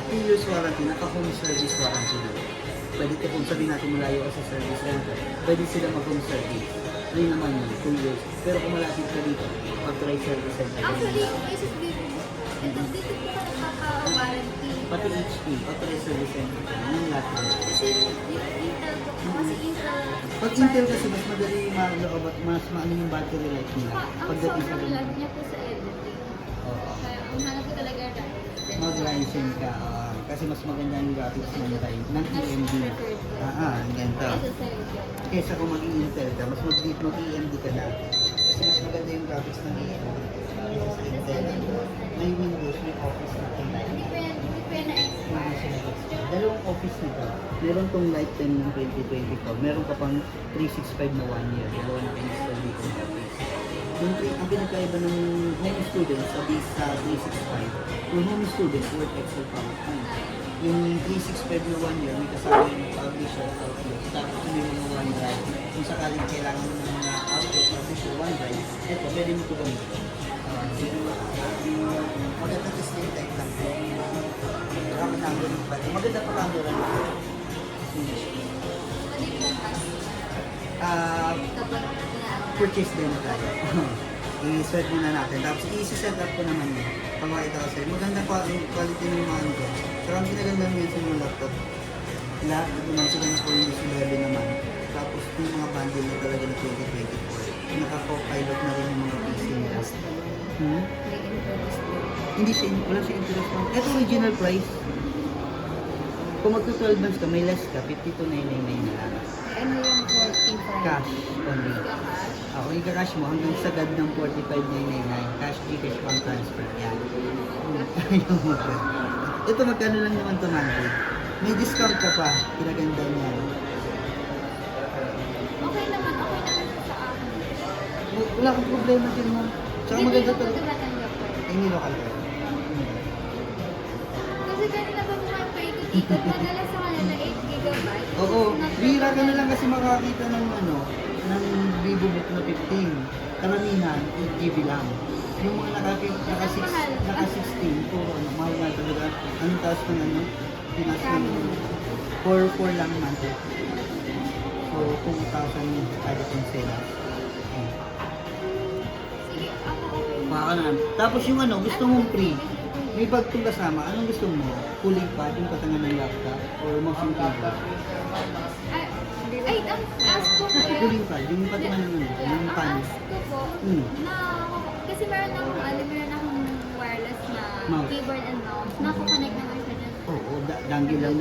2 years warranty, naka-home service warranty na. Pwede ka kung sabihin natin malayo ka sa service center, pwede sila mag-home service. Ano naman yun, 2 years. Pero kung malapit ka dito, pag-try service center. Actually, yung Asus dito, dito po ka nagpapa-warranty. Pati HP, pag-try service center. Yung lahat. Kasi yung Intel po, kasi Intel. Pag Intel kasi mas madali maloob at mas maano yung battery life nila. Ang Pagdating sa sobrang lag niya po sa editing. Oo. Kaya ang hanap ko talaga Ryzen. Mag-Ryzen ka. Kasi mas maganda yung graphics ng Ryzen, ng AMD. Ang ganito. Kaysa sa Intel. Kesa kung mag-Intel ka, mas mag-AMD ka na. Kasi mas maganda yung graphics ng AMD. Kaysa sa Intel. May Windows, may Office na kailangan. Hindi pa yan na-expire. Dalawang office nito. Meron tong lifetime ng 2024. Meron ka pang 365 na 1 year. Dalawa na install dito ng office. Ang pinagkaiba ng home students sa 365, yung home students work Excel PowerPoint. Yung 365 na 1 year, may kasama yung publisher, Outlook. Tapos may mga OneDrive. Kung sakaling kailangan mo ng mga Outlook, publisher, OneDrive, ito, pwede mo ito gamitin. Maganda sa slim type lang. Maganda pa camera nito. Kapag Purchase din na tayo. I-set muna natin. Tapos i-set up ko naman yun. Pagmakita ko sa'yo. Maganda quality ng mga ano. Pero ang ginaganda mo yun sa mga laptop. Lahat ito naman sila na 4 Windows 11 naman. Tapos yung mga bundle na talaga na 2024. Naka-co-pilot na rin yung mga PC nila. Hindi siya, wala siya interest lang. Ito original price. Kung magka 12 months ka, may less ka, 52,999 na lang. ano yung 14 Cash only. Cash? Ako ika-cash mo hanggang sagad ng 45,999. Cash, Gcash, bank transfer. Yan. Ayaw mo ba? Ito magkano lang naman ito monthly. May discount ka pa. Pinaganda niya. Okay naman sa akin. Wala kang problema din mo. Tsaka maganda to. Tatanggap ko. Hindi local ka. Kasi kanina ba ikot madalas sa kanila 8 gigabyte? Oo. Bihira ka na lang kasi makakita ng ano, ng Vivo Book na 15. Karamihan, 8 GB lang. Yung mga naka 16, puro ano, mahal nga talaga. Anong taas ng ano? Pinas ng 4 lang month. So, 2,000 kada kong sila. Sige, ako okay. Baka na. Tapos yung ano, gusto mong free. May bag kong kasama, anong gusto mo? Cooling pad, yung patangan ng laptop, or mouse keyboard? Ay, ang ask ko po yun. Cooling pad, yung patangan ng ano, yung Ang pan. ask ko po, na, kasi meron akong wireless na Mouse. keyboard and mouse, nako-connect naman siya dyan. Oo, dangle lang